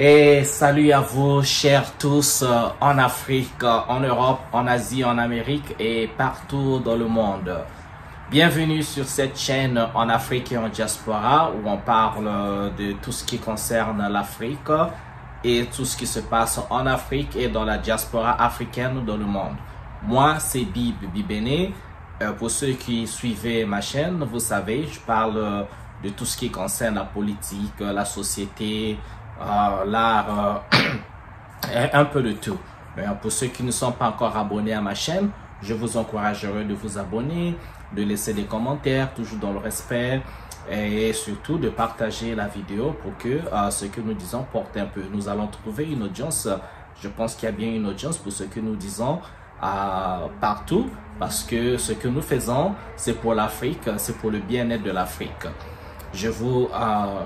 Et salut à vous, chers tous, en Afrique, en Europe, en Asie, en Amérique et partout dans le monde. Bienvenue sur cette chaîne en Afrique et en diaspora où on parle de tout ce qui concerne l'Afrique et tout ce qui se passe en Afrique et dans la diaspora africaine dans le monde. Moi, c'est Bibene. Pour ceux qui suivent ma chaîne, vous savez, je parle de tout ce qui concerne la politique, la société, l'art, un peu de tout. Mais pour ceux qui ne sont pas encore abonnés à ma chaîne, je vous encouragerai de vous abonner, de laisser des commentaires, toujours dans le respect, et surtout de partager la vidéo pour que ce que nous disons porte un peu. Nous allons trouver une audience, je pense qu'il y a bien une audience pour ce que nous disons partout, parce que ce que nous faisons, c'est pour l'Afrique, c'est pour le bien-être de l'Afrique. Je vous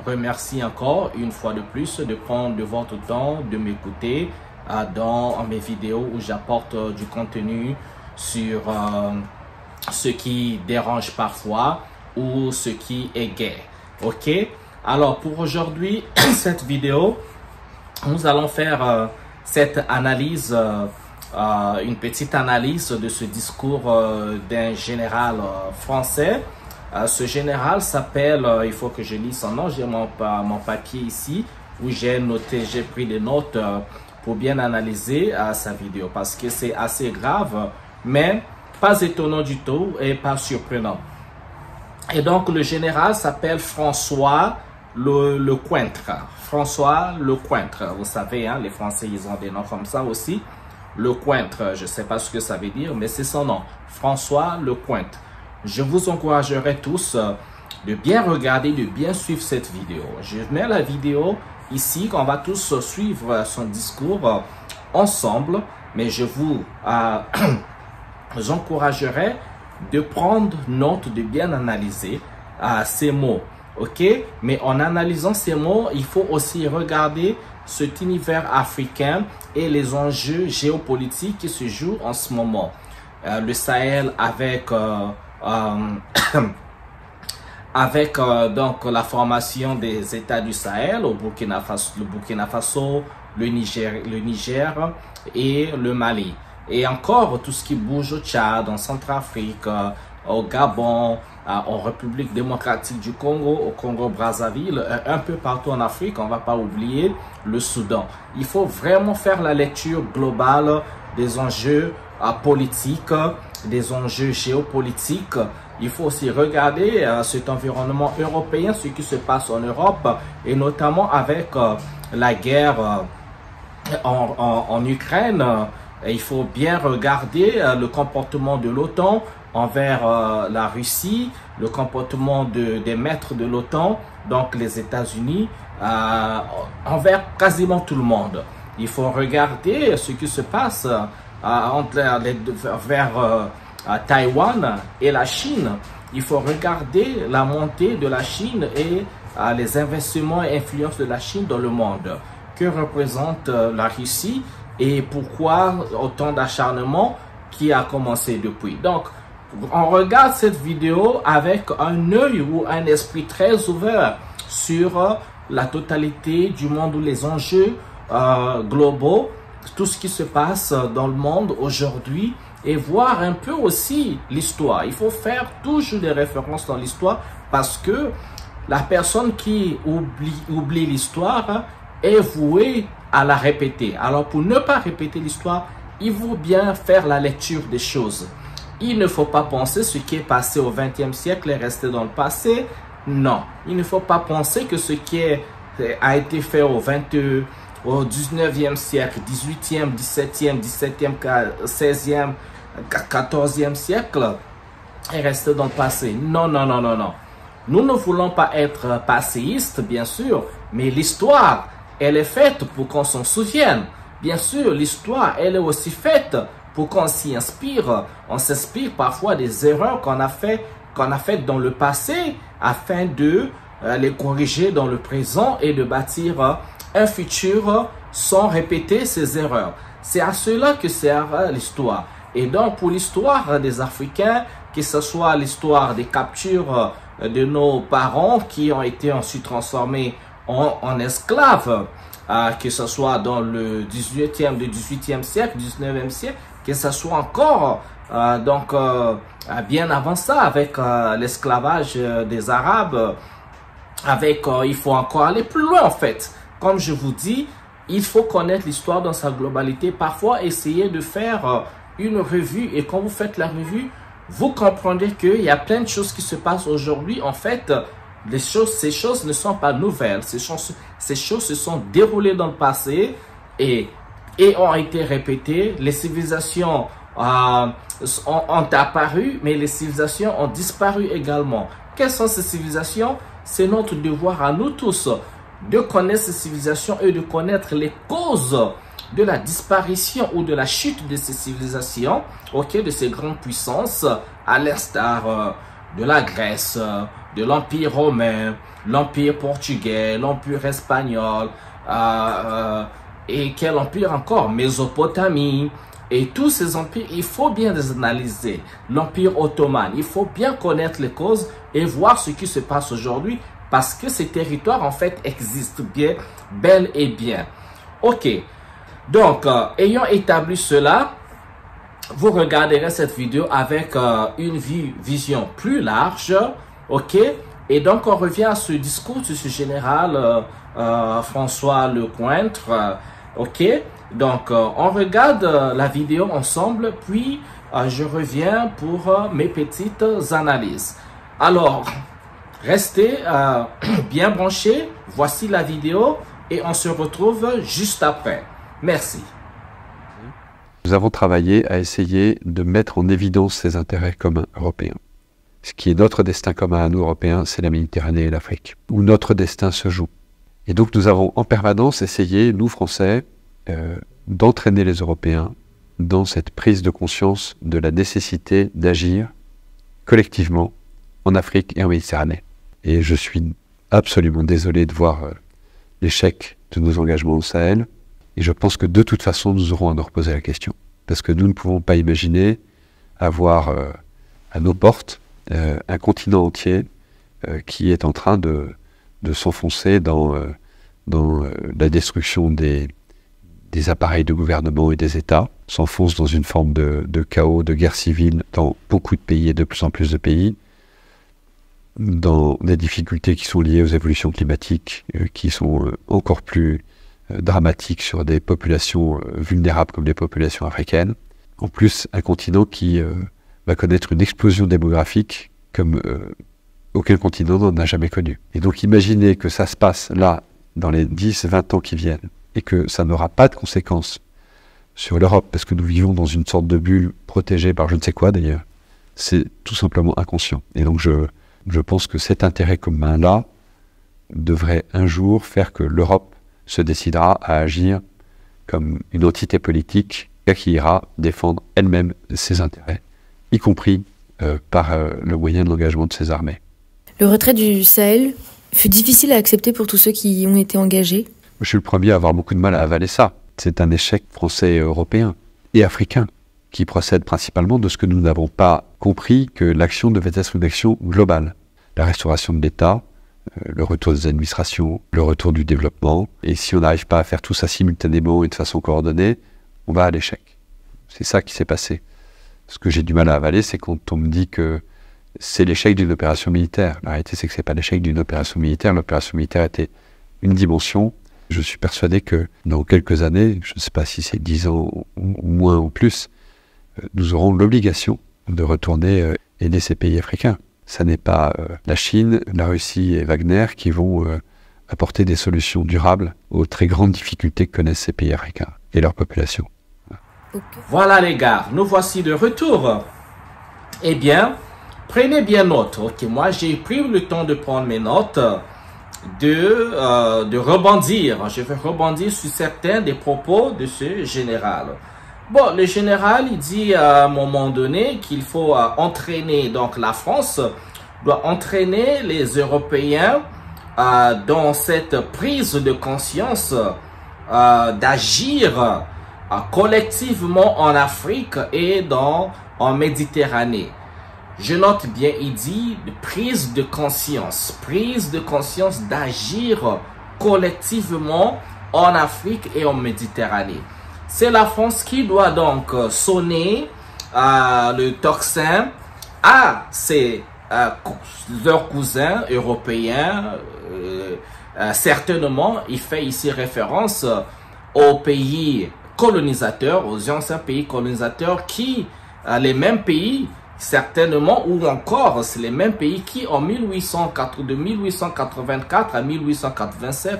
remercie encore une fois de plus de prendre de votre temps, de m'écouter dans mes vidéos où j'apporte du contenu sur ce qui dérange parfois ou ce qui est gai. Ok? Alors pour aujourd'hui, cette vidéo, nous allons faire cette analyse, une petite analyse de ce discours d'un général français. Ce général s'appelle, il faut que je lise son nom, j'ai mon papier ici où j'ai noté, j'ai pris des notes pour bien analyser sa vidéo parce que c'est assez grave, mais pas étonnant du tout et pas surprenant. Et donc le général s'appelle François Lecointre. François Lecointre, vous savez, hein, les Français ils ont des noms comme ça aussi. Lecointre, je ne sais pas ce que ça veut dire, mais c'est son nom, François Lecointre. Je vous encouragerai tous de bien regarder, de bien suivre cette vidéo. Je mets la vidéo ici, qu'on va tous suivre son discours ensemble, mais je vous encouragerai de prendre note, de bien analyser ces mots. Ok? Mais en analysant ces mots, il faut aussi regarder cet univers africain et les enjeux géopolitiques qui se jouent en ce moment. Le Sahel avec donc la formation des États du Sahel au Burkina Faso, le Niger et le Mali. Et encore tout ce qui bouge au Tchad, en Centrafrique, au Gabon, en République démocratique du Congo, au Congo-Brazzaville, un peu partout en Afrique, on ne va pas oublier le Soudan. Il faut vraiment faire la lecture globale des enjeux politiques, des enjeux géopolitiques. Il faut aussi regarder cet environnement européen, ce qui se passe en Europe, et notamment avec la guerre en Ukraine. Il faut bien regarder le comportement de l'OTAN envers la Russie, le comportement des maîtres de l'OTAN, donc les États-Unis, envers quasiment tout le monde. Il faut regarder ce qui se passe vers Taïwan et la Chine. Il faut regarder la montée de la Chine et les investissements et influences de la Chine dans le monde. Que représente la Russie et pourquoi autant d'acharnement qui a commencé depuis. Donc, on regarde cette vidéo avec un œil ou un esprit très ouvert sur la totalité du monde ou les enjeux globaux, tout ce qui se passe dans le monde aujourd'hui et voir un peu aussi l'histoire. Il faut faire toujours des références dans l'histoire parce que la personne qui oublie l'histoire est vouée à la répéter. Alors pour ne pas répéter l'histoire, il faut bien faire la lecture des choses. Il ne faut pas penser ce qui est passé au XXe siècle est resté dans le passé. Non, il ne faut pas penser que ce qui a été fait au 19e siècle, 18e, 17e, 16e, 14e siècle est resté dans le passé. Non, non, non, non, non. Nous ne voulons pas être passéistes, bien sûr, mais l'histoire, elle est faite pour qu'on s'en souvienne. Bien sûr, l'histoire, elle est aussi faite pour qu'on s'y inspire. On s'inspire parfois des erreurs qu'on a faites dans le passé afin de les corriger dans le présent et de bâtir un futur sans répéter ces erreurs. C'est à cela que sert l'histoire. Et donc, pour l'histoire des Africains, que ce soit l'histoire des captures de nos parents qui ont été ensuite transformés en esclaves, que ce soit dans le 18e siècle, 19e siècle, que ce soit encore bien avant ça avec l'esclavage des Arabes, il faut encore aller plus loin en fait. Comme je vous dis, il faut connaître l'histoire dans sa globalité. Parfois, essayer de faire une revue, et quand vous faites la revue, vous comprendrez qu'il y a plein de choses qui se passent aujourd'hui. En fait, ces choses ne sont pas nouvelles. Ces choses se sont déroulées dans le passé et ont été répétées. Les civilisations ont apparu, mais les civilisations ont disparu également. Quelles sont ces civilisations? C'est notre devoir à nous tous de connaître ces civilisations et de connaître les causes de la disparition ou de la chute de ces civilisations, de ces grandes puissances, à l'instar de la Grèce, de l'Empire romain, l'Empire portugais, l'Empire espagnol, et quel empire encore? Mésopotamie. Et tous ces empires, il faut bien les analyser. L'Empire ottoman, il faut bien connaître les causes et voir ce qui se passe aujourd'hui, parce que ces territoires, en fait, existent bien, bel et bien. Ok. Donc, ayant établi cela, vous regarderez cette vidéo avec une vision plus large, ok? Et donc, on revient à ce discours de ce général François Lecointre, ok? Donc, on regarde la vidéo ensemble, puis je reviens pour mes petites analyses. Alors, restez bien branchés, voici la vidéo et on se retrouve juste après. Merci. Nous avons travaillé à essayer de mettre en évidence ces intérêts communs européens. Ce qui est notre destin commun à nous, Européens, c'est la Méditerranée et l'Afrique, où notre destin se joue. Et donc nous avons en permanence essayé, nous Français, d'entraîner les Européens dans cette prise de conscience de la nécessité d'agir collectivement en Afrique et en Méditerranée. Et je suis absolument désolé de voir l'échec de nos engagements au Sahel. Et je pense que de toute façon, nous aurons à nous reposer la question. Parce que nous ne pouvons pas imaginer avoir à nos portes un continent entier qui est en train de s'enfoncer dans la destruction des appareils de gouvernement et des États, s'enfonce dans une forme de chaos, de guerre civile dans beaucoup de pays et de plus en plus de pays, dans des difficultés qui sont liées aux évolutions climatiques, qui sont encore plus dramatiques sur des populations vulnérables comme les populations africaines. En plus, un continent qui va connaître une explosion démographique comme aucun continent n'en a jamais connu. Et donc imaginez que ça se passe là, dans les 10-20 ans qui viennent, et que ça n'aura pas de conséquences sur l'Europe, parce que nous vivons dans une sorte de bulle protégée par je ne sais quoi d'ailleurs, c'est tout simplement inconscient. Et donc je pense que cet intérêt commun-là devrait un jour faire que l'Europe se décidera à agir comme une entité politique qui ira défendre elle-même ses intérêts, y compris par le moyen de l'engagement de ses armées. Le retrait du Sahel fut difficile à accepter pour tous ceux qui y ont été engagés. Je suis le premier à avoir beaucoup de mal à avaler ça. C'est un échec français et européen et africain qui procède principalement de ce que nous n'avons pas compris, que l'action devait être une action globale. La restauration de l'État, le retour des administrations, le retour du développement. Et si on n'arrive pas à faire tout ça simultanément et de façon coordonnée, on va à l'échec. C'est ça qui s'est passé. Ce que j'ai du mal à avaler, c'est quand on me dit que c'est l'échec d'une opération militaire. La réalité, c'est que c'est pas l'échec d'une opération militaire. L'opération militaire était une dimension. Je suis persuadé que dans quelques années, je ne sais pas si c'est 10 ans ou moins ou plus, nous aurons l'obligation de retourner aider ces pays africains. Ça n'est pas la Chine, la Russie et Wagner qui vont apporter des solutions durables aux très grandes difficultés que connaissent ces pays africains et leur population. Voilà les gars, nous voici de retour. Eh bien, prenez bien note. Ok, moi j'ai pris le temps de prendre mes notes, de rebondir. Je vais rebondir sur certains des propos de ce général. Bon, le général, il dit à un moment donné qu'il faut entraîner, donc la France doit entraîner les Européens dans cette prise de conscience d'agir collectivement en Afrique et en Méditerranée. Je note bien, il dit prise de conscience d'agir collectivement en Afrique et en Méditerranée. C'est la France qui doit donc sonner le tocsin à leurs cousins européens. Certainement, il fait ici référence aux pays colonisateurs, aux anciens pays colonisateurs qui, les mêmes pays, certainement, ou encore, c'est les mêmes pays qui, de 1884 à 1887,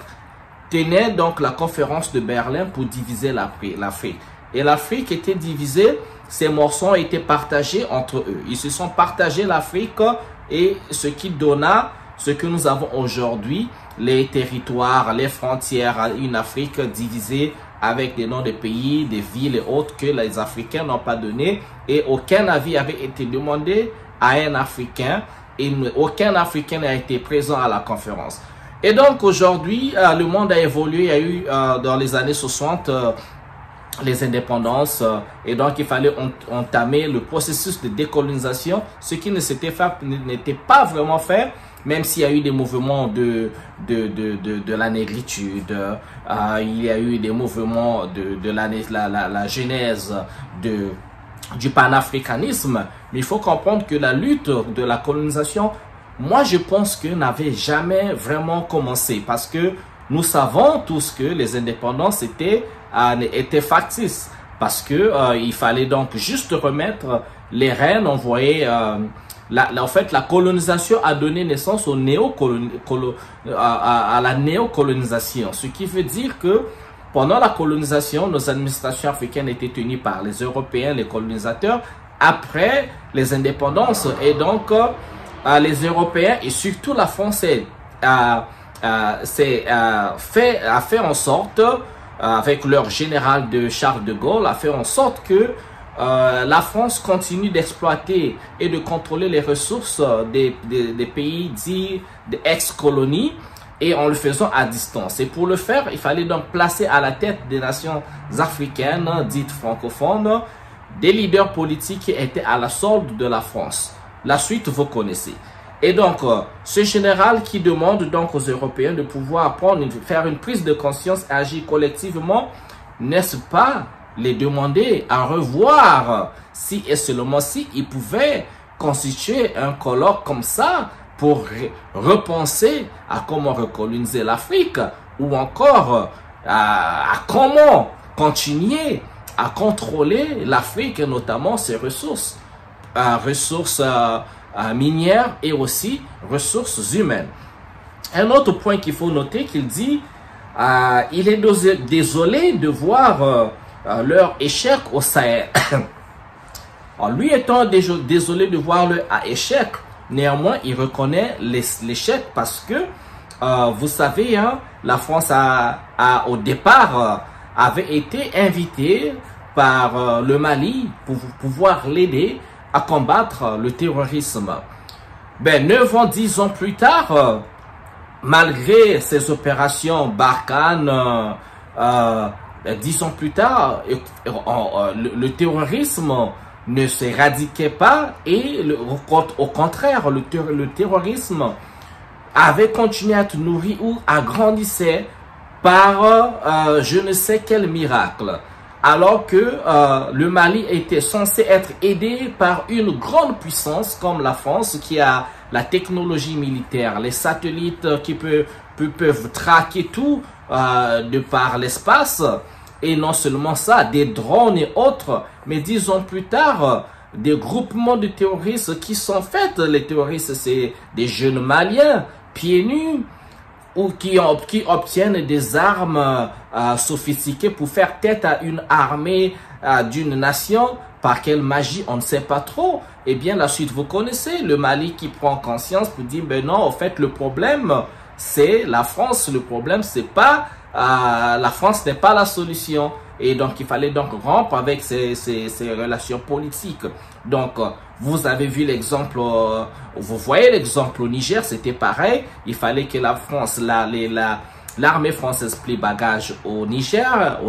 tenaient donc la conférence de Berlin pour diviser l'Afrique. Et l'Afrique était divisée, ces morceaux ont été partagés entre eux. Ils se sont partagés l'Afrique et ce qui donna ce que nous avons aujourd'hui, les territoires, les frontières, une Afrique divisée avec des noms de pays, des villes et autres que les Africains n'ont pas donné, et aucun avis avait été demandé à un Africain, et aucun Africain n'a été présent à la conférence. Et donc aujourd'hui, le monde a évolué. Il y a eu dans les années 60 les indépendances, et donc il fallait entamer le processus de décolonisation, ce qui n'était pas vraiment fait, même s'il y a eu des mouvements de la négritude, il y a eu des mouvements de la genèse du panafricanisme. Mais il faut comprendre que la lutte de la colonisation, moi je pense que n'avait jamais vraiment commencé, parce que nous savons tous que les indépendances étaient factices, parce que il fallait donc juste remettre les rênes. On voyait en fait la colonisation a donné naissance à la néocolonisation, ce qui veut dire que pendant la colonisation, nos administrations africaines étaient tenues par les Européens, les colonisateurs. Après les indépendances, et donc les Européens et surtout la France a fait en sorte, avec leur général de Charles de Gaulle, a fait en sorte que la France continue d'exploiter et de contrôler les ressources des pays dits d'ex-colonies, et en le faisant à distance. Et pour le faire, il fallait donc placer à la tête des nations africaines dites francophones des leaders politiques qui étaient à la solde de la France. La suite, vous connaissez. Et donc, ce général qui demande donc aux Européens de pouvoir faire une prise de conscience et agir collectivement, n'est-ce pas les demander à revoir si et seulement si ils pouvaient constituer un colloque comme ça pour repenser à comment recoloniser l'Afrique, ou encore à comment continuer à contrôler l'Afrique et notamment ses ressources, minières et aussi ressources humaines. Un autre point qu'il faut noter, qu'il dit, il est désolé de voir leur échec au Sahel. Alors, lui étant désolé de voir leur échec, néanmoins il reconnaît l'échec parce que vous savez, hein, la France au départ avait été invitée par le Mali pour pouvoir l'aider à combattre le terrorisme. Ben, 9 ans, 10 ans plus tard, malgré ces opérations Barkhane, 10 ans plus tard, le terrorisme ne s'éradiquait pas, et au contraire, le terrorisme avait continué à être nourri ou agrandissait par je ne sais quel miracle. Alors que le Mali était censé être aidé par une grande puissance comme la France, qui a la technologie militaire, les satellites qui peuvent traquer tout de par l'espace. Et non seulement ça, des drones et autres, mais 10 ans plus tard, des groupements de terroristes qui sont faits, les terroristes, c'est des jeunes Maliens, pieds nus, ou qui obtiennent des armes sophistiquées pour faire tête à une armée d'une nation. Par quelle magie, on ne sait pas trop. Eh bien, la suite, vous connaissez, le Mali qui prend conscience pour dire, ben non, en fait, le problème, c'est la France. Le problème, c'est pas... la France n'est pas la solution, et donc il fallait donc rompre avec ces relations politiques. Donc vous avez vu l'exemple, vous voyez l'exemple au Niger, c'était pareil. Il fallait que la France, l'armée française plie bagage au Niger,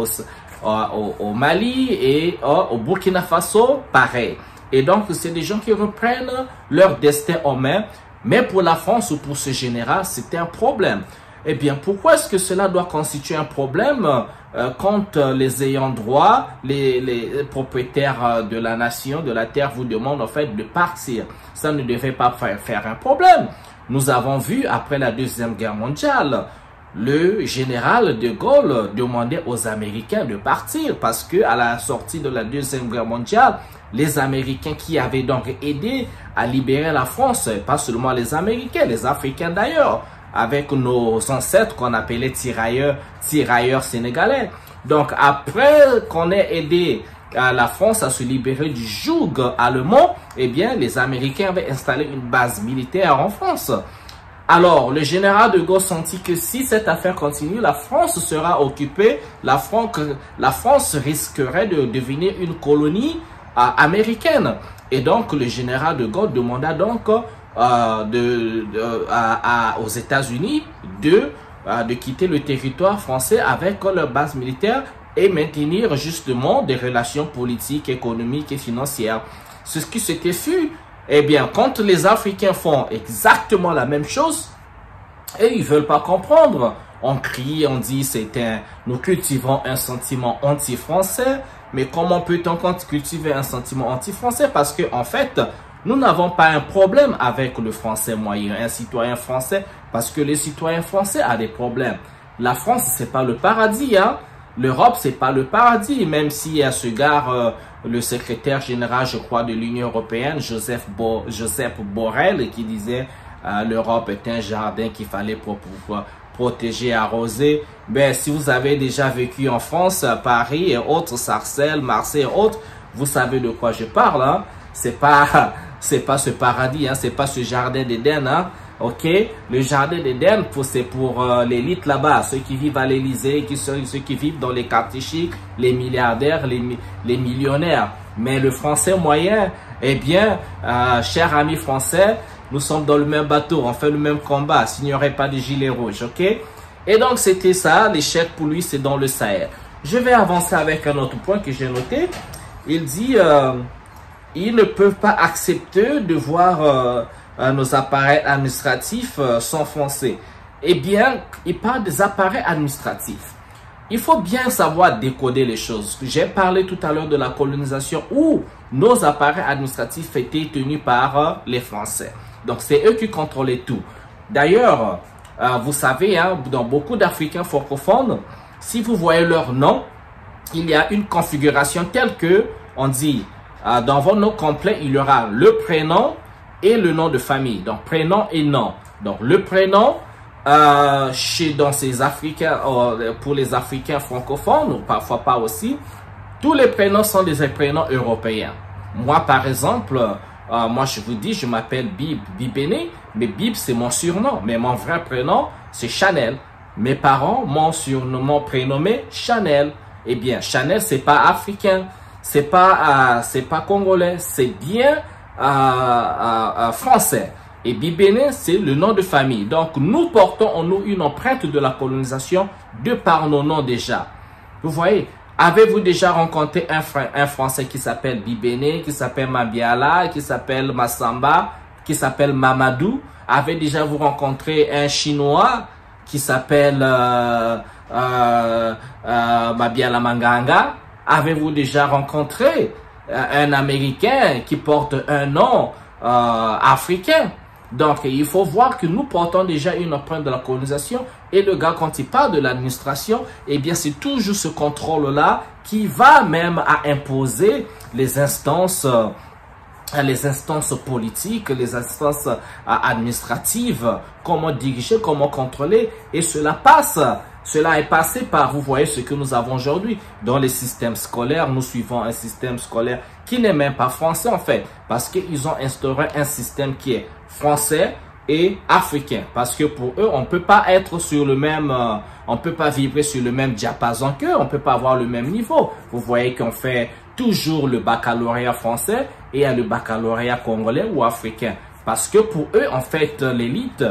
au Mali et au Burkina Faso, pareil. Et donc c'est des gens qui reprennent leur destin en main. Mais pour la France ou pour ce général, c'était un problème. Eh bien, pourquoi est-ce que cela doit constituer un problème quand les ayants droit, les propriétaires de la nation, de la terre vous demandent en fait de partir? Ça ne devait pas faire un problème. Nous avons vu après la Deuxième Guerre mondiale, le général de Gaulle demandait aux Américains de partir parce que à la sortie de la Deuxième Guerre mondiale, les Américains qui avaient donc aidé à libérer la France, pas seulement les Américains, les Africains d'ailleurs, avec nos ancêtres qu'on appelait tirailleurs sénégalais. Donc après qu'on ait aidé la France à se libérer du joug allemand, eh bien les Américains avaient installé une base militaire en France. Alors, le général de Gaulle sentit que si cette affaire continue, la France sera occupée, la France risquerait de devenir une colonie américaine. Et donc, le général de Gaulle demanda donc aux États-Unis de quitter le territoire français avec leur base militaire et maintenir justement des relations politiques, économiques et financières. C'est ce qui s'était fait. Eh bien, quand les Africains font exactement la même chose, et ils veulent pas comprendre, on crie, on dit nous cultivons un sentiment anti-français, mais comment peut-on cultiver un sentiment anti-français? Parce que en fait, nous n'avons pas un problème avec le français moyen, un citoyen français, parce que les citoyens français ont des problèmes. La France, c'est pas le paradis, hein. L'Europe, c'est pas le paradis, même si à ce gare, le secrétaire général, je crois, de l'Union européenne, Joseph Borrell, qui disait l'Europe est un jardin qu'il fallait pour protéger, arroser. Ben, si vous avez déjà vécu en France, Paris et autres, Sarcelles, Marseille et autres, vous savez de quoi je parle, hein. C'est pas ce paradis, hein, c'est pas ce jardin d'Éden, hein. Ok, le jardin d'Éden, c'est pour l'élite là-bas, ceux qui vivent à l'Élysée, ceux qui vivent dans les quartiers chics, les milliardaires, les millionnaires. Mais le français moyen, eh bien, chers amis français, nous sommes dans le même bateau, on fait le même combat, s'il n'y aurait pas de gilets rouges, ok? Et donc, c'était ça, l'échec pour lui, c'est dans le Sahel. Je vais avancer avec un autre point que j'ai noté. Il dit, ils ne peuvent pas accepter de voir nos appareils administratifs s'enfoncer. Eh bien, il parle des appareils administratifs. Il faut bien savoir décoder les choses. J'ai parlé tout à l'heure de la colonisation où nos appareils administratifs étaient tenus par les Français. Donc, c'est eux qui contrôlaient tout. D'ailleurs, vous savez, hein, dans beaucoup d'Africains francophones, si vous voyez leur nom, il y a une configuration telle que, on dit, dans votre nom complet, il y aura le prénom et le nom de famille. Donc, prénom et nom. Donc, le prénom, dans ces Africains, pour les Africains francophones, ou parfois pas aussi, tous les prénoms sont des prénoms européens. Moi, par exemple, moi, je vous dis, je m'appelle Bibéné, mais Bib, c'est mon surnom. Mais mon vrai prénom, c'est Chanel. Mes parents m'ont prénommé Chanel. Eh bien, Chanel, c'est pas africain, c'est pas congolais, c'est bien français. Et Bibéné, c'est le nom de famille. Donc, nous portons en nous une empreinte de la colonisation de par nos noms déjà. Vous voyez, avez-vous déjà rencontré un Français qui s'appelle Bibéné, qui s'appelle Mabiala, qui s'appelle Massamba, qui s'appelle Mamadou? Avez déjà vous rencontré un Chinois qui s'appelle Mabiala Manganga? Avez-vous déjà rencontré un Américain qui porte un nom africain? Donc, il faut voir que nous portons déjà une empreinte de la colonisation. Et le gars, quand il parle de l'administration, eh bien, c'est toujours ce contrôle-là qui va même à imposer les instances politiques, les instances administratives, comment diriger, comment contrôler. Et cela est passé par, vous voyez ce que nous avons aujourd'hui. Dans les systèmes scolaires, nous suivons un système scolaire qui n'est même pas français en fait. Parce qu'ils ont instauré un système qui est français et africain. Parce que pour eux, on ne peut pas être sur le même, on peut pas vibrer sur le même diapason qu'eux, on ne peut pas avoir le même niveau. Vous voyez qu'on fait toujours le baccalauréat français et le baccalauréat congolais ou africain. Parce que pour eux, en fait, l'élite,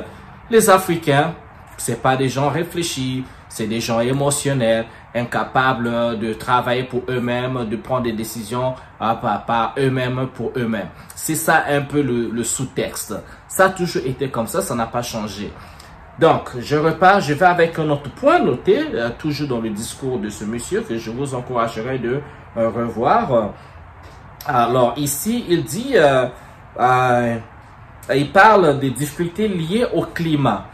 les Africains, c'est pas des gens réfléchis, c'est des gens émotionnels, incapables de travailler pour eux-mêmes, de prendre des décisions par eux-mêmes pour eux-mêmes. C'est ça un peu le sous-texte. Ça a toujours été comme ça n'a pas changé. Donc, je repars, je vais avec un autre point noté, toujours dans le discours de ce monsieur, que je vous encouragerai de revoir. Alors, ici, il dit, il parle des difficultés liées au climat.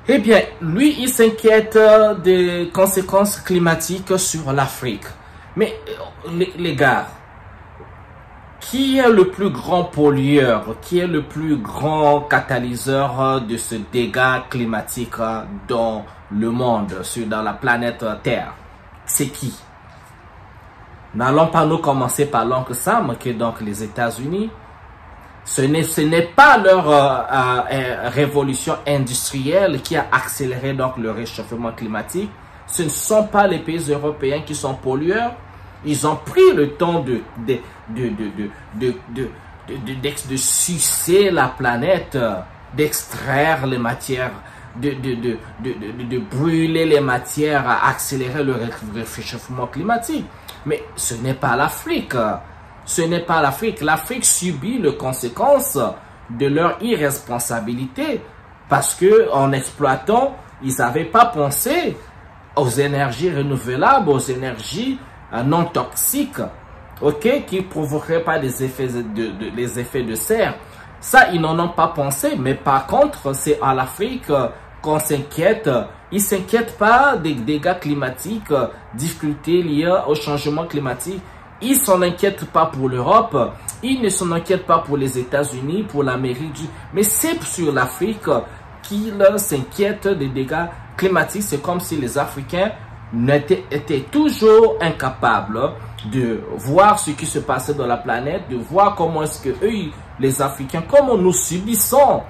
Eh bien, lui, il s'inquiète des conséquences climatiques sur l'Afrique. Mais, les gars, qui est le plus grand pollueur, qui est le plus grand catalyseur de ce dégât climatique dans le monde, dans la planète Terre? C'est qui? N'allons pas nous commencer par l'oncle Sam, qui est donc les États-Unis. Ce n'est pas leur révolution industrielle qui a accéléré donc le réchauffement climatique. Ce ne sont pas les pays européens qui sont pollueurs. Ils ont pris le temps de sucer la planète, d'extraire les matières, de brûler les matières, à accélérer le réchauffement climatique. Mais ce n'est pas l'Afrique. Ce n'est pas l'Afrique. L'Afrique subit les conséquences de leur irresponsabilité parce que en exploitant, ils n'avaient pas pensé aux énergies renouvelables, aux énergies non toxiques, ok, qui ne provoqueraient pas des effets les effets de serre. Ça, ils n'en ont pas pensé, mais par contre, c'est à l'Afrique qu'on s'inquiète. Ils ne s'inquiètent pas des dégâts climatiques, difficultés liées au changement climatique. Ils ne s'en inquiètent pas pour l'Europe, ils ne s'en inquiètent pas pour les États-Unis, pour l'Amérique du... Mais c'est sur l'Afrique qu'ils s'inquiètent des dégâts climatiques. C'est comme si les Africains étaient toujours incapables de voir ce qui se passait dans la planète, de voir comment est-ce que eux, les Africains, comment nous subissons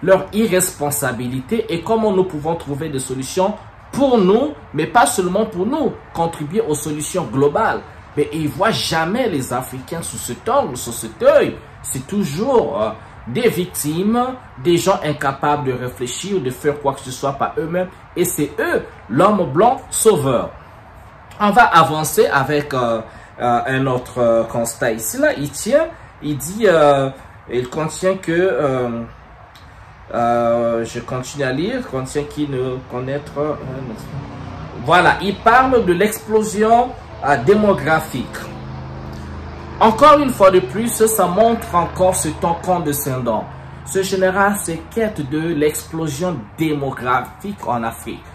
leur irresponsabilité et comment nous pouvons trouver des solutions pour nous, mais pas seulement pour nous, contribuer aux solutions globales. Mais ils ne voient jamais les Africains sous cet angle, sous cet œil. C'est toujours des victimes, des gens incapables de réfléchir ou de faire quoi que ce soit par eux-mêmes. Et c'est eux, l'homme blanc sauveur. On va avancer avec un autre constat ici. Là, il dit, il contient que, je continue à lire, contient qui ne connaître. Voilà, il parle de l'explosion démographique. Encore une fois de plus, ça montre encore ce ton condescendant. Ce général s'inquiète de l'explosion démographique en Afrique.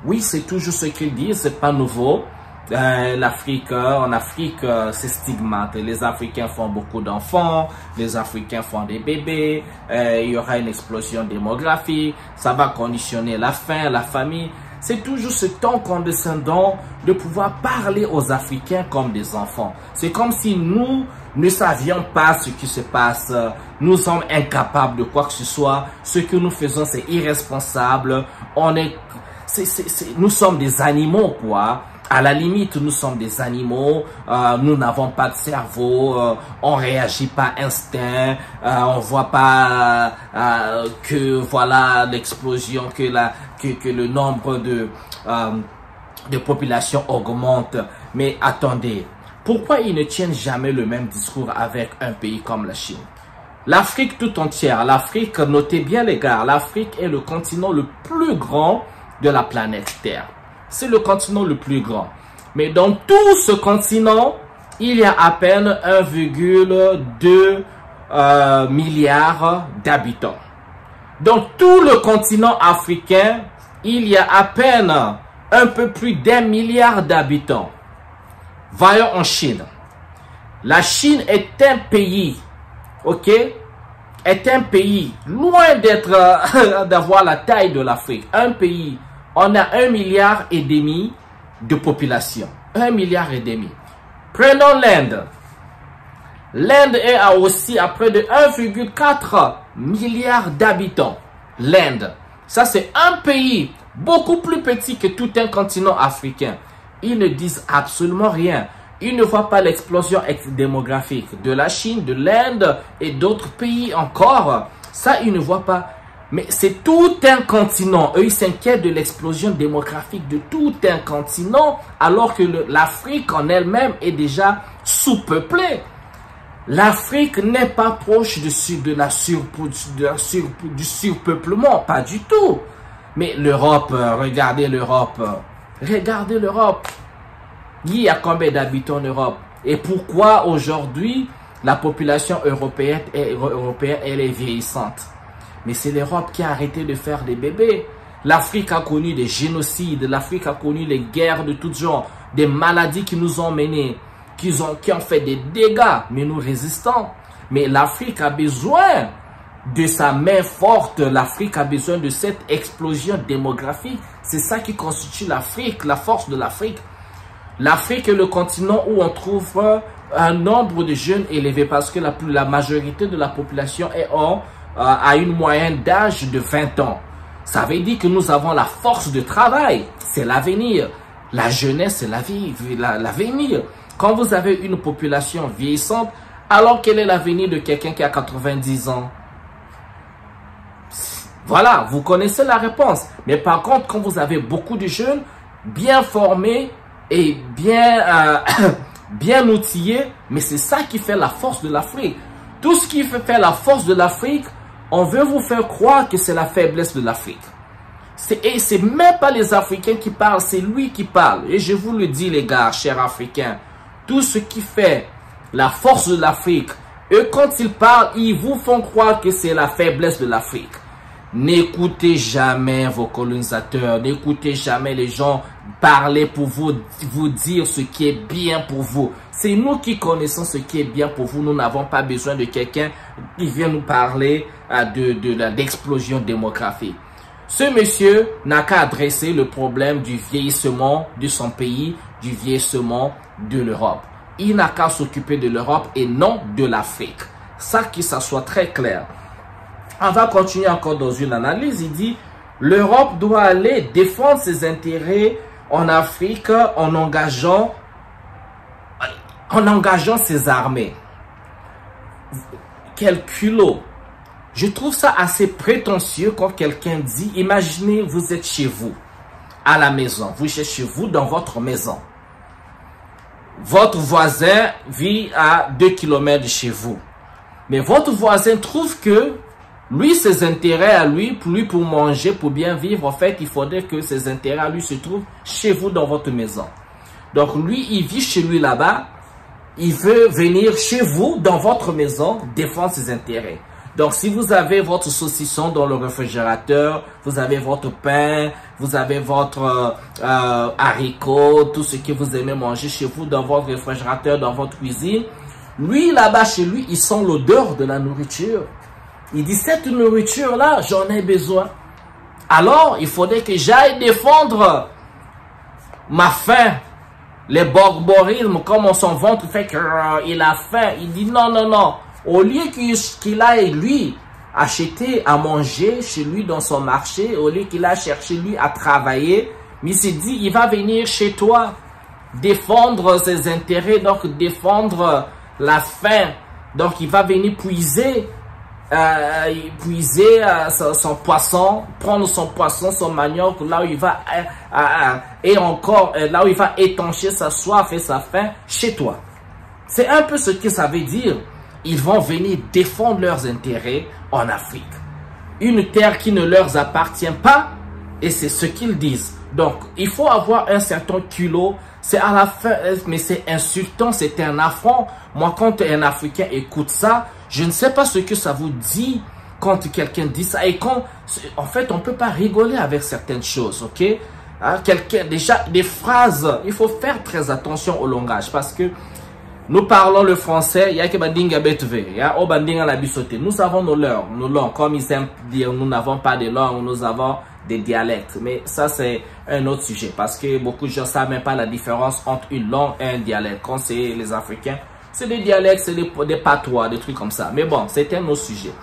Oui, c'est toujours ce qu'il dit, c'est pas nouveau. L'Afrique, en Afrique, c'est stigmate. Les Africains font beaucoup d'enfants, les Africains font des bébés, il y aura une explosion démographique, ça va conditionner la faim, la famille. C'est toujours ce ton condescendant de pouvoir parler aux Africains comme des enfants. C'est comme si nous ne savions pas ce qui se passe. Nous sommes incapables de quoi que ce soit. Ce que nous faisons, c'est irresponsable. Nous sommes des animaux, quoi. À la limite, nous sommes des animaux, nous n'avons pas de cerveau, on réagit pas instinct, on voit pas que voilà l'explosion, que le nombre de population augmente. Mais attendez, pourquoi ils ne tiennent jamais le même discours avec un pays comme la Chine? L'Afrique tout entière, l'Afrique, notez bien les gars, l'Afrique est le continent le plus grand de la planète Terre. C'est le continent le plus grand. Mais dans tout ce continent, il y a à peine 1,2 milliard d'habitants. Dans tout le continent africain, il y a à peine un peu plus d'1 milliard d'habitants. Voyons en Chine. La Chine est un pays, ok, est un pays loin d'être, d'avoir la taille de l'Afrique. Un pays, on a 1,5 milliard de population. 1,5 milliard. Prenons l'Inde. L'Inde est aussi à près de 1,4 milliard d'habitants. L'Inde. Ça, c'est un pays beaucoup plus petit que tout un continent africain. Ils ne disent absolument rien. Ils ne voient pas l'explosion démographique de la Chine, de l'Inde et d'autres pays encore. Ça, ils ne voient pas. Mais c'est tout un continent. Eux, ils s'inquiètent de l'explosion démographique de tout un continent, alors que l'Afrique en elle-même est déjà sous-peuplée. L'Afrique n'est pas proche du surpeuplement, pas du tout. Mais l'Europe, regardez l'Europe. Regardez l'Europe. Il y a combien d'habitants en Europe? Et pourquoi aujourd'hui la population européenne elle est vieillissante? Mais c'est l'Europe qui a arrêté de faire des bébés. L'Afrique a connu des génocides, l'Afrique a connu les guerres de tous genres, des maladies qui nous ont menés, qui ont fait des dégâts, mais nous résistons. Mais l'Afrique a besoin de sa main forte, l'Afrique a besoin de cette explosion démographique. C'est ça qui constitue l'Afrique, la force de l'Afrique. L'Afrique est le continent où on trouve un nombre de jeunes élevé parce que la majorité de la population est à une moyenne d'âge de 20 ans. Ça veut dire que nous avons la force de travail, c'est l'avenir. La jeunesse, c'est l'avenir. Quand vous avez une population vieillissante, alors quel est l'avenir de quelqu'un qui a 90 ans? Voilà, vous connaissez la réponse. Mais par contre, quand vous avez beaucoup de jeunes, bien formés et bien outillés, mais c'est ça qui fait la force de l'Afrique. Tout ce qui fait la force de l'Afrique, on veut vous faire croire que c'est la faiblesse de l'Afrique. Et c'est même pas les Africains qui parlent, c'est lui qui parle. Et je vous le dis les gars, chers Africains, tout ce qui fait la force de l'Afrique, eux quand ils parlent, ils vous font croire que c'est la faiblesse de l'Afrique. N'écoutez jamais vos colonisateurs, n'écoutez jamais les gens parler pour vous dire ce qui est bien pour vous. C'est nous qui connaissons ce qui est bien pour vous. Nous n'avons pas besoin de quelqu'un qui vient nous parler d'explosion démographique. Ce monsieur n'a qu'à adresser le problème du vieillissement de son pays, du vieillissement de l'Europe. Il n'a qu'à s'occuper de l'Europe et non de l'Afrique. Ça, que ça soit très clair. On va continuer encore dans une analyse. Il dit, l'Europe doit aller défendre ses intérêts en Afrique en engageant ses armées. Quel culot! Je trouve ça assez prétentieux quand quelqu'un dit, imaginez, vous êtes chez vous, à la maison. Vous êtes chez vous, dans votre maison. Votre voisin vit à 2 km de chez vous. Mais votre voisin trouve que lui, ses intérêts à lui, pour manger, pour bien vivre, en fait, il faudrait que ses intérêts à lui se trouvent chez vous, dans votre maison. Donc, lui, il vit chez lui là-bas. Il veut venir chez vous, dans votre maison, défendre ses intérêts. Donc, si vous avez votre saucisson dans le réfrigérateur, vous avez votre pain, vous avez votre haricot, tout ce que vous aimez manger chez vous, dans votre réfrigérateur, dans votre cuisine, lui, là-bas, chez lui, il sent l'odeur de la nourriture. Il dit, cette nourriture-là, j'en ai besoin. Alors, il faudrait que j'aille défendre ma faim. Les borborismes, comme son ventre fait qu'il a faim. Il dit, non, non, non. Au lieu qu'il aille, lui, acheter à manger chez lui dans son marché, au lieu qu'il aille chercher, lui, à travailler, mais il s'est dit, il va venir chez toi, défendre ses intérêts, donc défendre la faim. Donc, il va venir puiser son poisson, prendre son poisson, son manioc, là où il va et encore là où il va étancher sa soif et sa faim chez toi. C'est un peu ce que ça veut dire. Ils vont venir défendre leurs intérêts en Afrique. Une terre qui ne leur appartient pas, et c'est ce qu'ils disent. Donc, il faut avoir un certain culot. C'est à la fin, mais c'est insultant, c'est un affront. Moi, quand un Africain écoute ça, je ne sais pas ce que ça vous dit quand quelqu'un dit ça. Et quand, en fait, on ne peut pas rigoler avec certaines choses, ok? Hein, déjà, des phrases, il faut faire très attention au langage parce que nous parlons le français, il y a que bandinga betve, il y a au bandinga la bisoté. Nous avons nos langues, comme ils aiment dire, nous n'avons pas de langue, nous avons des dialectes. Mais ça, c'est un autre sujet parce que beaucoup de gens ne savent même pas la différence entre une langue et un dialecte. Quand c'est les Africains, c'est des dialectes, c'est des patois, des trucs comme ça. Mais bon, c'est un autre sujet.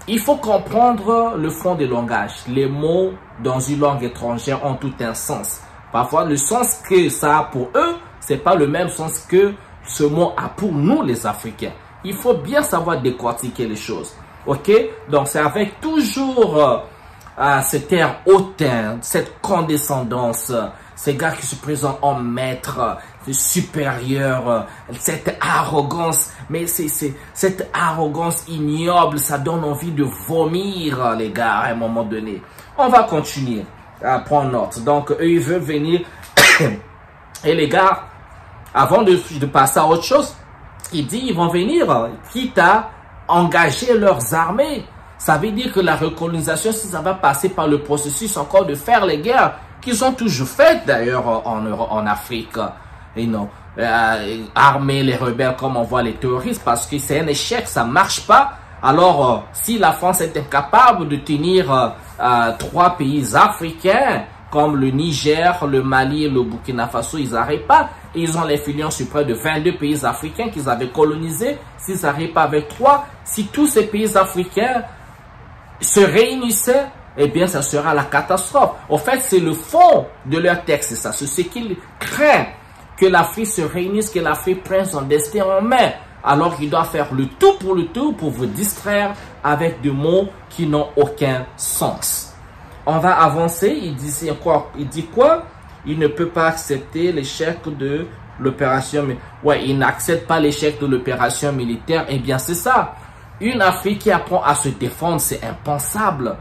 Il faut comprendre le fond des langages. Les mots dans une langue étrangère ont tout un sens. Parfois, le sens que ça a pour eux, c'est pas le même sens que ce mot a pour nous les Africains. Il faut bien savoir décortiquer les choses. Ok? Donc c'est avec toujours cet air hautain, cette condescendance, ces gars qui se présentent en maître, supérieur, cette arrogance. Mais cette arrogance ignoble, ça donne envie de vomir les gars à un moment donné. On va continuer à prendre note. Donc, eux, ils veulent venir. Et les gars, avant de passer à autre chose, ils disent ils vont venir, quitte à engager leurs armées. Ça veut dire que la recolonisation, si ça va passer par le processus encore de faire les guerres, qu'ils ont toujours faites d'ailleurs en Afrique. Et non, armer les rebelles comme on voit les terroristes, parce que c'est un échec, ça marche pas. Alors, si la France est incapable de tenir 3 pays africains, comme le Niger, le Mali et le Burkina Faso, ils n'arrivent pas. Ils ont l'influence sur près de 22 pays africains qu'ils avaient colonisés. S'ils n'arrivent pas avec 3, si tous ces pays africains se réunissaient, eh bien, ça sera la catastrophe. En fait, c'est le fond de leur texte, c'est ça. C'est ce qu'ils craignent, que l'Afrique se réunisse, que l'Afrique prenne son destin en main. Alors qu'il doit faire le tout pour vous distraire avec des mots qui n'ont aucun sens. On va avancer. Il dit quoi? Il ne peut pas accepter l'échec de l'opération. Ouais, il n'accepte pas l'échec de l'opération militaire. Eh bien, c'est ça. Une Afrique qui apprend à se défendre, c'est impensable.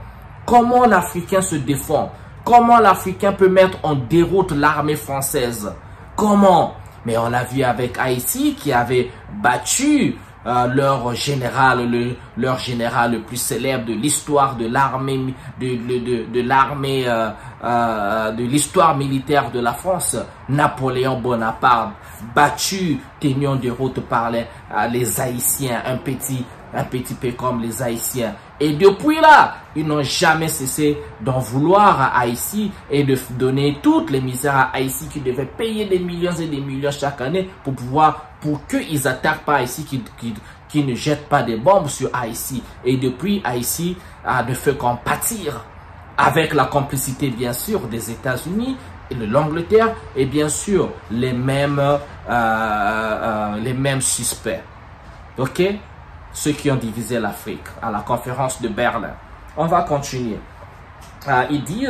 Comment l'Africain se défend? Comment l'Africain peut mettre en déroute l'armée française? Comment? Mais on l'a vu avec Haïti qui avait battu leur général le plus célèbre de l'histoire de l'armée, de l'histoire militaire de la France, Napoléon Bonaparte, battu, tenu en déroute par les Haïtiens, un petit peu comme les Haïtiens. Et depuis là, ils n'ont jamais cessé d'en vouloir à Haïti et de donner toutes les misères à Haïti qui devait payer des millions et des millions chaque année pour qu'ils attaquent pas Haïti, qui ne jettent pas des bombes sur Haïti. Et depuis, Haïti ne fait qu'en pâtir, avec la complicité bien sûr des États-Unis et de l'Angleterre et bien sûr les mêmes suspects. Ok? Ceux qui ont divisé l'Afrique à la conférence de Berlin. On va continuer. Il dit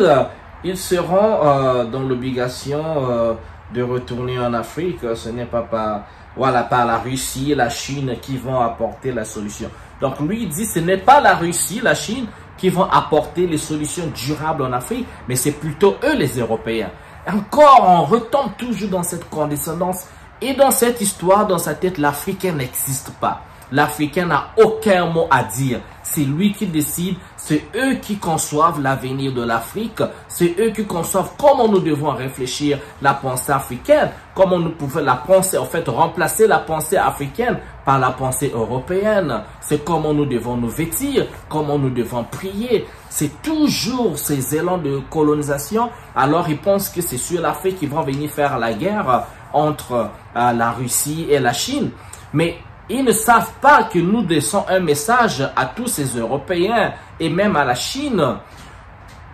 ils seront dans l'obligation de retourner en Afrique. Ce n'est pas par la Russie et la Chine qui vont apporter la solution. Donc lui il dit ce n'est pas la Russie, la Chine qui vont apporter les solutions durables en Afrique, mais c'est plutôt eux les Européens. Encore on retombe toujours dans cette condescendance et dans cette histoire dans sa tête. L'Africain n'existe pas. L'Africain n'a aucun mot à dire. C'est lui qui décide. C'est eux qui conçoivent l'avenir de l'Afrique. C'est eux qui conçoivent comment nous devons réfléchir la pensée africaine. Comment nous pouvons la pensée, en fait, remplacer la pensée africaine par la pensée européenne. C'est comment nous devons nous vêtir, comment nous devons prier. C'est toujours ces élans de colonisation. Alors, ils pensent que c'est sur l'Afrique qu'ils vont venir faire la guerre entre la Russie et la Chine. Mais ils ne savent pas que nous laissons un message à tous ces Européens et même à la Chine.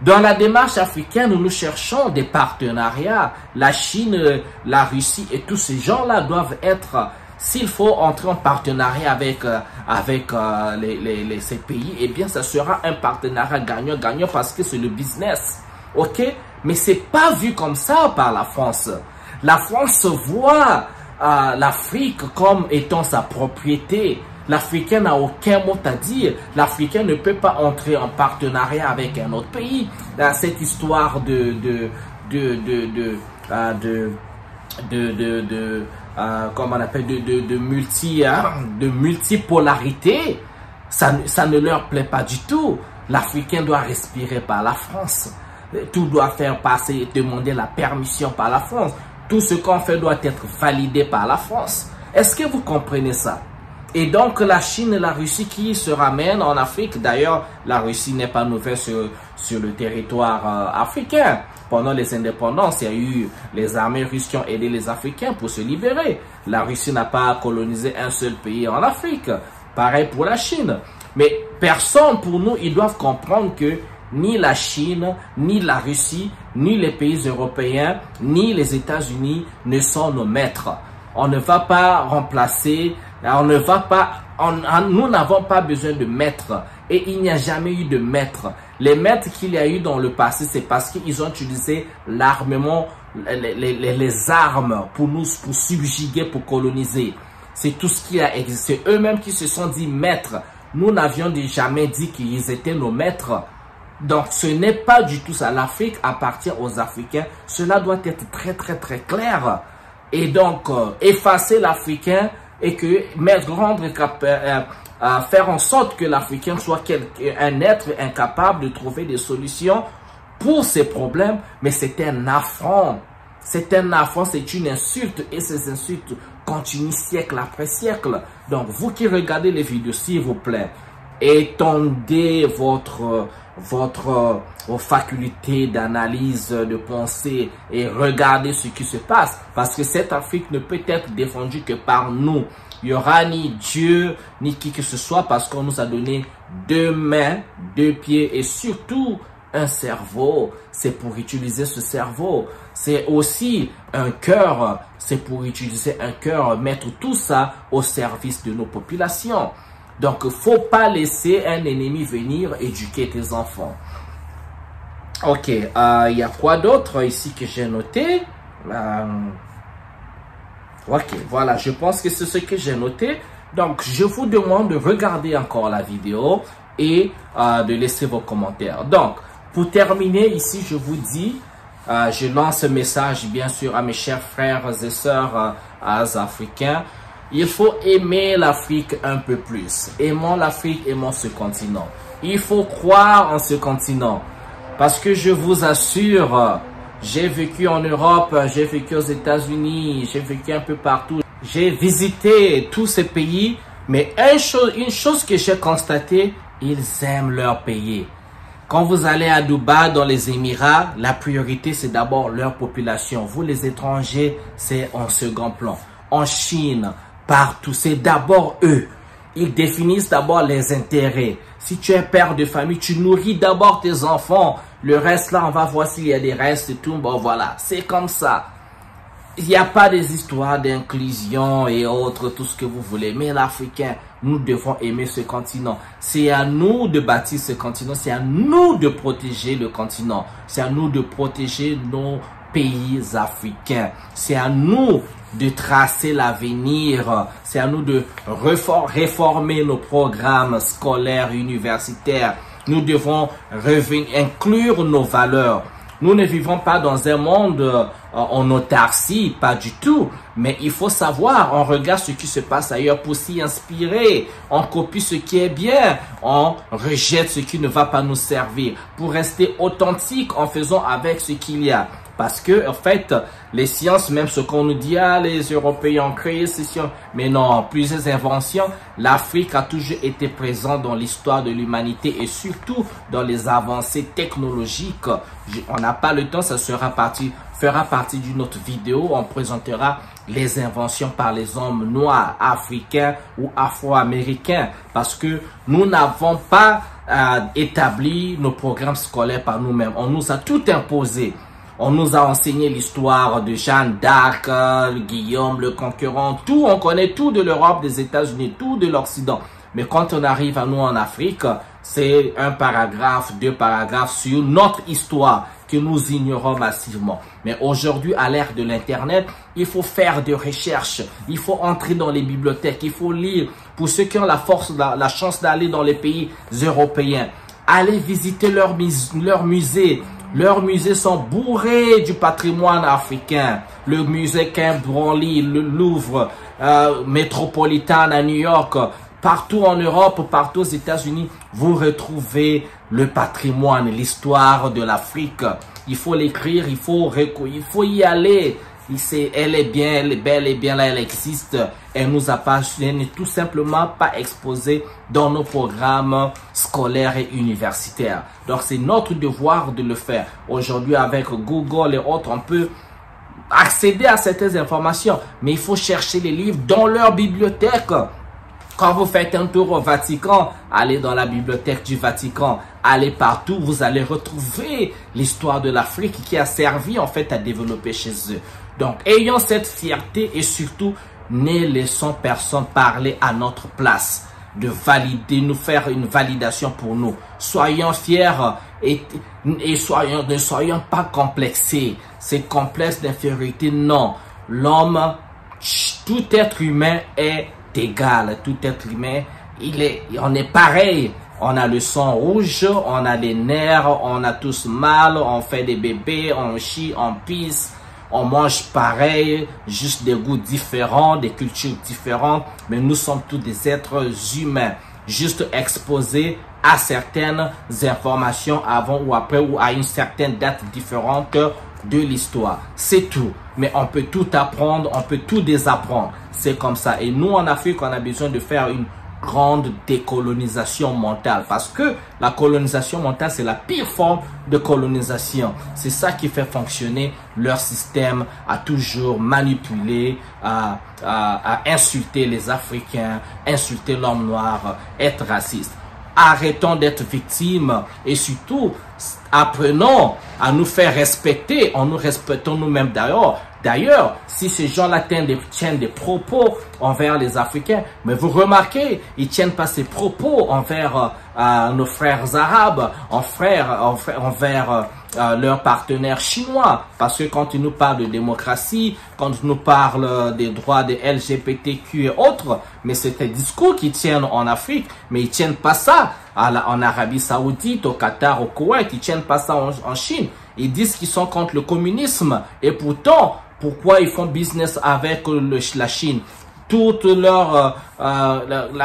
Dans la démarche africaine, nous cherchons des partenariats. La Chine, la Russie et tous ces gens-là doivent être, s'il faut entrer en partenariat avec ces pays, eh bien, ça sera un partenariat gagnant-gagnant parce que c'est le business. Ok? Mais c'est pas vu comme ça par la France. La France voit l'Afrique comme étant sa propriété. L'Africain n'a aucun mot à dire. L'Africain ne peut pas entrer en partenariat avec un autre pays. Cette histoire de multipolarité, ça ne leur plaît pas du tout. L'Africain doit respirer par la France. Tout doit faire passer, demander la permission par la France. Tout ce qu'on fait doit être validé par la France. Est-ce que vous comprenez ça? Et donc la Chine et la Russie qui se ramènent en Afrique. D'ailleurs, la Russie n'est pas nouvelle sur le territoire africain. Pendant les indépendances, il y a eu les armées russes qui ont aidé les Africains pour se libérer. La Russie n'a pas colonisé un seul pays en Afrique. Pareil pour la Chine. Mais personne, pour nous, ils doivent comprendre que ni la Chine, ni la Russie, ni les pays européens, ni les États-Unis ne sont nos maîtres. On ne va pas remplacer, nous n'avons pas besoin de maîtres. Et il n'y a jamais eu de maîtres. Les maîtres qu'il y a eu dans le passé, c'est parce qu'ils ont utilisé l'armement, les armes pour subjuguer, pour coloniser. C'est tout ce qui a existé. Eux-mêmes qui se sont dit maîtres. Nous n'avions jamais dit qu'ils étaient nos maîtres. Donc, ce n'est pas du tout ça. L'Afrique appartient aux Africains. Cela doit être très, très, très clair. Et donc, effacer l'Africain et que faire en sorte que l'Africain soit un être incapable de trouver des solutions pour ses problèmes, mais c'est un affront. C'est un affront, c'est une insulte et ces insultes continuent siècle après siècle. Donc, vous qui regardez les vidéos, s'il vous plaît, étendez vos facultés d'analyse, de pensée et regardez ce qui se passe. Parce que cette Afrique ne peut être défendue que par nous. Il n'y aura ni Dieu, ni qui que ce soit parce qu'on nous a donné 2 mains, 2 pieds et surtout un cerveau. C'est pour utiliser ce cerveau. C'est aussi un cœur. C'est pour utiliser un cœur, mettre tout ça au service de nos populations. Donc, il ne faut pas laisser un ennemi venir éduquer tes enfants. Ok, il y a quoi d'autre ici que j'ai noté? Ok, voilà, je pense que c'est ce que j'ai noté. Donc, je vous demande de regarder encore la vidéo et de laisser vos commentaires. Donc, pour terminer, ici, je vous dis, je lance un message, bien sûr, à mes chers frères et sœurs africains. Il faut aimer l'Afrique un peu plus. Aimons l'Afrique, aimons ce continent. Il faut croire en ce continent. Parce que je vous assure, j'ai vécu en Europe, j'ai vécu aux États-Unis, j'ai vécu un peu partout. J'ai visité tous ces pays. Mais une chose que j'ai constatée, ils aiment leur pays. Quand vous allez à Dubaï, dans les Émirats, la priorité, c'est d'abord leur population. Vous, les étrangers, c'est en second plan. En Chine, partout, c'est d'abord eux. Ils définissent d'abord les intérêts. Si tu es père de famille, tu nourris d'abord tes enfants. Le reste là, on va voir s'il y a des restes et tout. Bon, voilà, c'est comme ça. Il n'y a pas des histoires d'inclusion et autres, tout ce que vous voulez. Mais l'Africain, nous devons aimer ce continent. C'est à nous de bâtir ce continent. C'est à nous de protéger le continent. C'est à nous de protéger nos pays africains. C'est à nous de tracer l'avenir. C'est à nous de réformer nos programmes scolaires, universitaires. Nous devons inclure nos valeurs. Nous ne vivons pas dans un monde en autarcie, pas du tout. Mais il faut savoir, on regarde ce qui se passe ailleurs pour s'y inspirer. On copie ce qui est bien. On rejette ce qui ne va pas nous servir. Pour rester authentique en faisant avec ce qu'il y a. Parce que, en fait, les sciences, même ce qu'on nous dit, les Européens ont créé ces sciences. Mais non, plusieurs inventions. L'Afrique a toujours été présente dans l'histoire de l'humanité et surtout dans les avancées technologiques. On n'a pas le temps, ça fera partie d'une autre vidéo. On présentera les inventions par les hommes noirs, africains ou afro-américains. Parce que nous n'avons pas établi nos programmes scolaires par nous-mêmes. On nous a tout imposé. On nous a enseigné l'histoire de Jeanne d'Arc, Guillaume le Conquérant, tout, on connaît tout de l'Europe, des États-Unis, tout de l'Occident. Mais quand on arrive à nous en Afrique, c'est 1 paragraphe, 2 paragraphes sur notre histoire que nous ignorons massivement. Mais aujourd'hui, à l'ère de l'Internet, il faut faire des recherches, il faut entrer dans les bibliothèques, il faut lire. Pour ceux qui ont la force, la chance d'aller dans les pays européens, allez visiter leurs musées. Leurs musées sont bourrés du patrimoine africain. Le musée King-Branly, le Louvre, Metropolitan à New York, partout en Europe, partout aux États-Unis, vous retrouvez le patrimoine, l'histoire de l'Afrique. Il faut l'écrire, il faut y aller. Elle est bien, elle est belle et bien là, elle existe. Elle nous a pas, elle n'est tout simplement pas exposée dans nos programmes scolaires et universitaires. Donc c'est notre devoir de le faire. Aujourd'hui avec Google et autres, on peut accéder à certaines informations. Mais il faut chercher les livres dans leur bibliothèque. Quand vous faites un tour au Vatican, allez dans la bibliothèque du Vatican, allez partout, vous allez retrouver l'histoire de l'Afrique qui a servi en fait à développer chez eux. Donc, ayons cette fierté et surtout, ne laissons personne parler à notre place, de valider, nous faire une validation pour nous. Soyons fiers et ne soyons pas complexés. Ces complexes d'infériorité, non. L'homme, tout être humain est égal. Tout être humain, on est pareil. On a le sang rouge, on a les nerfs, on a tous mal, on fait des bébés, on chie, on pisse, on mange pareil, juste des goûts différents, des cultures différentes, mais nous sommes tous des êtres humains, juste exposés à certaines informations avant ou après ou à une certaine date différente de l'histoire. C'est tout. Mais on peut tout apprendre, on peut tout désapprendre. C'est comme ça. Et nous, en Afrique, on a besoin de faire une grande décolonisation mentale. Parce que la colonisation mentale, c'est la pire forme de colonisation. C'est ça qui fait fonctionner leur système à toujours manipuler, à insulter les Africains, insulter l'homme noir, être raciste. Arrêtons d'être victimes et surtout apprenons à nous faire respecter en nous respectant nous-mêmes d'ailleurs. D'ailleurs, si ces gens-là tiennent des propos envers les Africains, mais vous remarquez, ils ne tiennent pas ces propos envers nos frères arabes, envers leurs partenaires chinois. Parce que quand ils nous parlent de démocratie, quand ils nous parlent des droits des LGBTQ et autres, mais c'est un discours qu'ils tiennent en Afrique, mais ils ne tiennent pas ça en Arabie Saoudite, au Qatar, au Koweït, ils ne tiennent pas ça en Chine. Ils disent qu'ils sont contre le communisme et pourtant, pourquoi ils font business avec la Chine? Toute la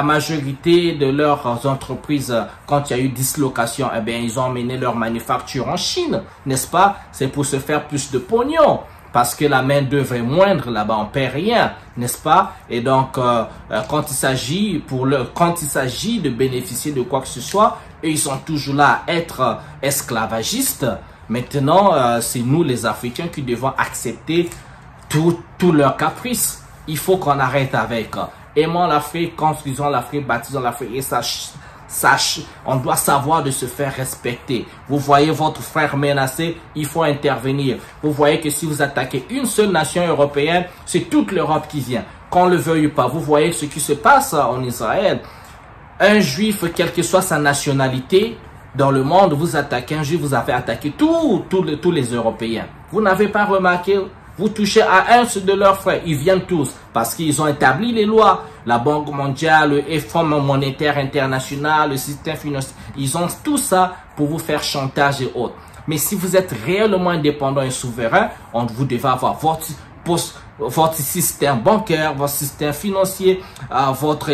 majorité de leurs entreprises, quand il y a eu dislocation, eh bien, ils ont emmené leur manufacture en Chine, n'est-ce pas? C'est pour se faire plus de pognon, parce que la main d'œuvre est moindre là-bas, on paie rien, n'est-ce pas? Et donc, quand il s'agit de bénéficier de quoi que ce soit, eux, ils sont toujours là à être esclavagistes. Maintenant, c'est nous les Africains qui devons accepter tous leurs caprices. Il faut qu'on arrête avec. Aimons l'Afrique, construisons l'Afrique, bâtissons l'Afrique et on doit savoir de se faire respecter. Vous voyez votre frère menacé, il faut intervenir. Vous voyez que si vous attaquez une seule nation européenne, c'est toute l'Europe qui vient. Qu'on le veuille pas. Vous voyez ce qui se passe en Israël. Un juif, quelle que soit sa nationalité, dans le monde, vous attaquez un juif, vous avez attaqué tous les Européens. Vous n'avez pas remarqué? Vous touchez à un de leurs frères, ils viennent tous parce qu'ils ont établi les lois. La Banque mondiale, le Fonds monétaire international, le système financier, ils ont tout ça pour vous faire chantage et autres. Mais si vous êtes réellement indépendant et souverain, vous devez avoir votre système bancaire, votre système financier, votre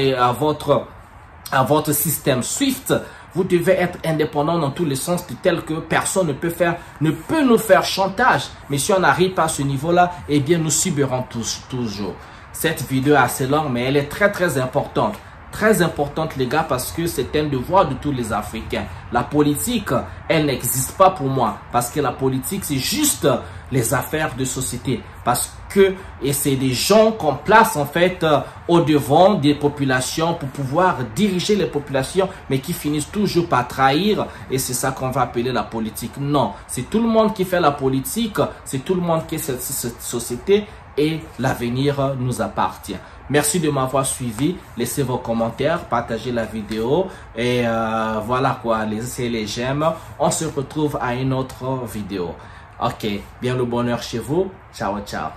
système SWIFT. Vous devez être indépendant dans tous les sens, de tel que personne ne peut nous faire chantage. Mais si on n'arrive pas à ce niveau-là, eh bien, nous subirons toujours. Cette vidéo est assez longue, mais elle est très, très importante. Très importante, les gars, parce que c'est un devoir de tous les Africains. La politique, elle n'existe pas pour moi. Parce que la politique, c'est juste les affaires de société. Et c'est des gens qu'on place en fait au devant des populations pour pouvoir diriger les populations, mais qui finissent toujours par trahir. Et c'est ça qu'on va appeler la politique. Non, c'est tout le monde qui fait la politique. C'est tout le monde qui est cette société. Et l'avenir nous appartient. Merci de m'avoir suivi. Laissez vos commentaires, partagez la vidéo. Et voilà quoi, laissez les j'aime. On se retrouve à une autre vidéo. Ok, bien le bonheur chez vous. Ciao, ciao.